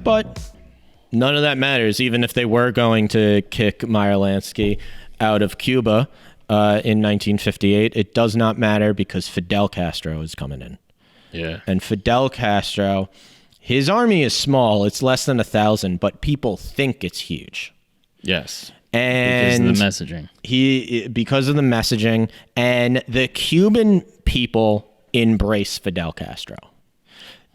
But none of that matters, even if they were going to kick Meyer Lansky out of Cuba in 1958. It does not matter because Fidel Castro is coming in. Yeah. And Fidel Castro, his army is small. It's less than 1,000, but people think it's huge. Yes. And because of the messaging. Because of the messaging, and the Cuban people embrace Fidel Castro.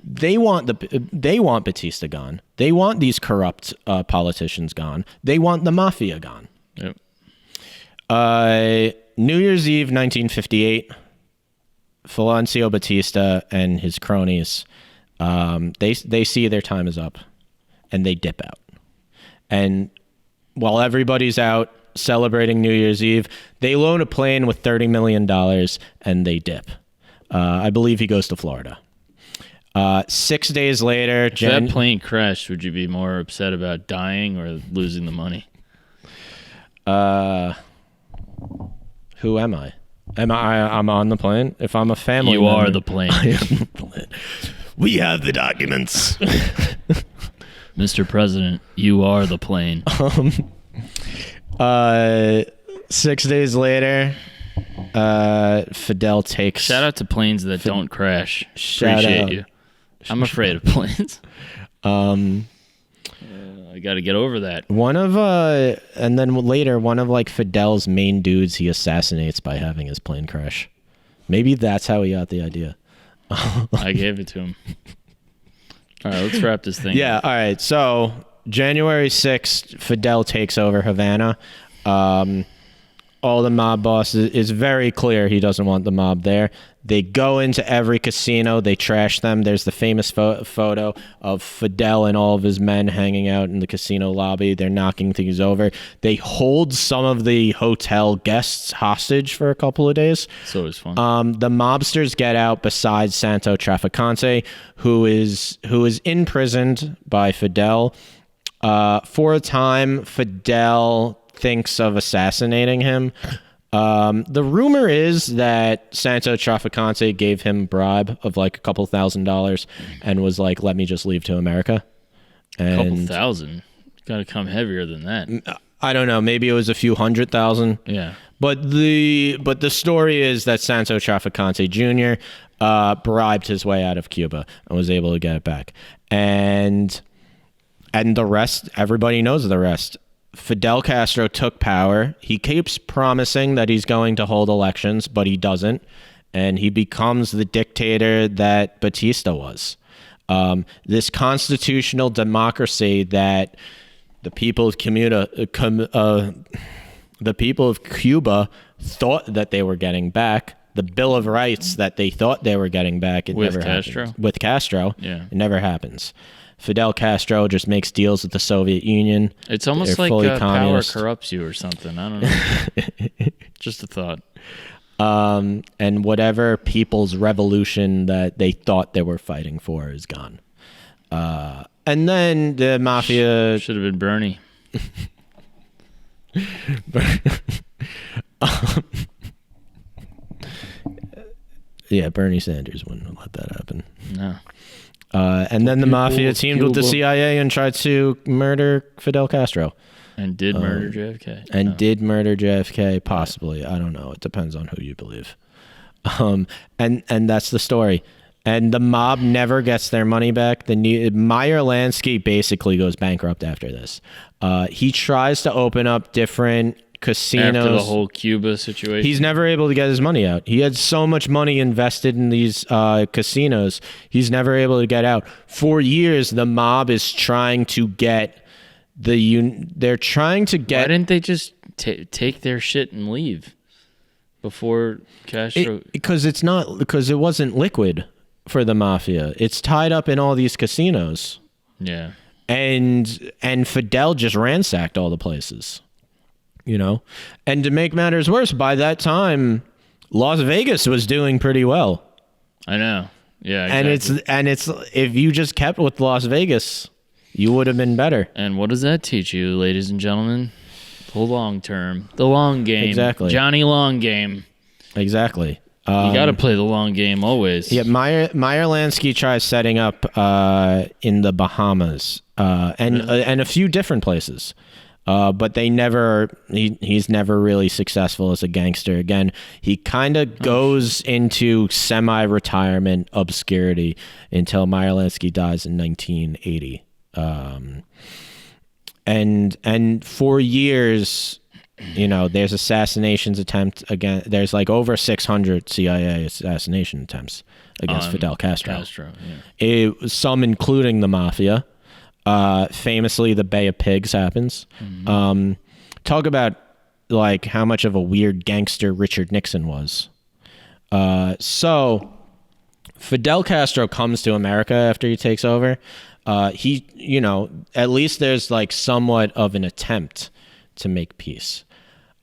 They want Batista gone. They want these corrupt politicians gone. They want the mafia gone. Yep. New Year's Eve, 1958. Fulgencio Batista and his cronies, they see their time is up, and they dip out. And while everybody's out celebrating New Year's Eve, they loan a plane with $30 million, and they dip. I believe he goes to Florida. 6 days later... If that plane crashed, would you be more upset about dying or losing the money? Who am I? I'm on the plane? If I'm a family You member, are the plane. I am the plane. We have the documents. Mr. President, you are the plane. 6 days later, Fidel takes... Shout out to planes that don't crash. Shout Appreciate out. you. I'm afraid of planes. I got to get over that. And then later, one of like Fidel's main dudes he assassinates by having his plane crash. Maybe that's how he got the idea. I gave it to him. All right, let's wrap this thing up. All right. So January 6th, Fidel takes over Havana. All the mob bosses, it's very clear he doesn't want the mob there. They go into every casino. They trash them. There's the famous photo of Fidel and all of his men hanging out in the casino lobby. They're knocking things over. They hold some of the hotel guests hostage for a couple of days. It's always fun. The mobsters get out besides Santo Trafficante, who is imprisoned by Fidel. For a time, Fidel thinks of assassinating him. The rumor is that Santo Trafficante gave him a bribe of like a couple $1,000 and was like, let me just leave to America. And a couple thousand? Got to come heavier than that. I don't know. Maybe it was a few 100,000. Yeah. But the story is that Santo Trafficante Jr. Bribed his way out of Cuba and was able to get it back. And the rest, everybody knows the rest. Fidel Castro took power. He keeps promising that he's going to hold elections, but he doesn't. And he becomes the dictator that Batista was. This constitutional democracy that the people of Cuba thought that they were getting back, the Bill of Rights that they thought they were getting back, it never happens. With Castro, yeah, it never happens. Fidel Castro just makes deals with the Soviet Union. It's almost They're like power communist. corrupts you or something. I don't know. Just a thought. And whatever people's revolution that they thought they were fighting for is gone. And then the mafia... Should have been Bernie. Yeah, Bernie Sanders wouldn't let that happen. No. And then the mafia teamed with the CIA and tried to murder Fidel Castro. And did murder JFK. And did murder JFK, possibly. I don't know. It depends on who you believe. And that's the story. And the mob never gets their money back. Meyer Lansky basically goes bankrupt after this. He tries to open up different casinos. After the whole Cuba situation? He's never able to get his money out. He had so much money invested in these casinos. He's never able to get out. For years, the mob is trying to get they're trying to get... Why didn't they just take their shit and leave before Castro... Because it wasn't liquid for the mafia. It's tied up in all these casinos. Yeah. And Fidel just ransacked all the places. You know, and to make matters worse, by that time, Las Vegas was doing pretty well. I know. Yeah. Exactly. And it's if you just kept with Las Vegas, you would have been better. And what does that teach you, ladies and gentlemen? The long term, the long game. Exactly. Johnny Long Game. Exactly. You got to play the long game always. Yeah, Meyer Lansky tries setting up in the Bahamas and a few different places. But they never, he's never really successful as a gangster. Again, he kind of goes into semi-retirement obscurity until Meyer Lansky dies in 1980. And for years, you know, there's assassinations attempt again. There's like over 600 CIA assassination attempts against Fidel Castro. Some including the mafia. Famously, the Bay of Pigs happens. Talk about like how much of a weird gangster Richard Nixon was. So Fidel Castro comes to America after he takes over. He, you know, at least there's like somewhat of an attempt to make peace.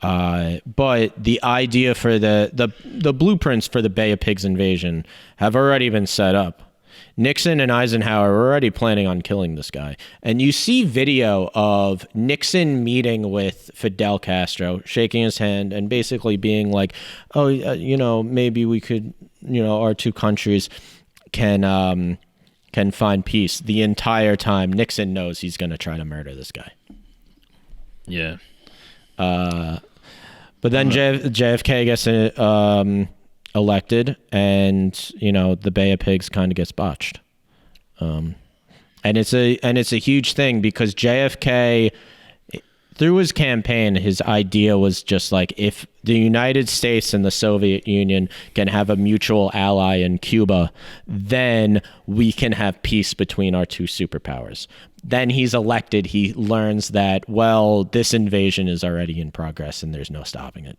But the idea for the blueprints for the Bay of Pigs invasion have already been set up. Nixon and Eisenhower were already planning on killing this guy. And you see video of Nixon meeting with Fidel Castro, shaking his hand and basically being like, oh, you know, maybe we could, you know, our two countries can find peace. The entire time, Nixon knows he's going to try to murder this guy. Yeah. But then JFK gets elected, and you know the Bay of Pigs kind of gets botched, and it's a huge thing because JFK, through his campaign, his idea was just like, if the United States and the Soviet Union can have a mutual ally in Cuba, then we can have peace between our two superpowers. Then he's elected, he learns that, well, this invasion is already in progress and there's no stopping it.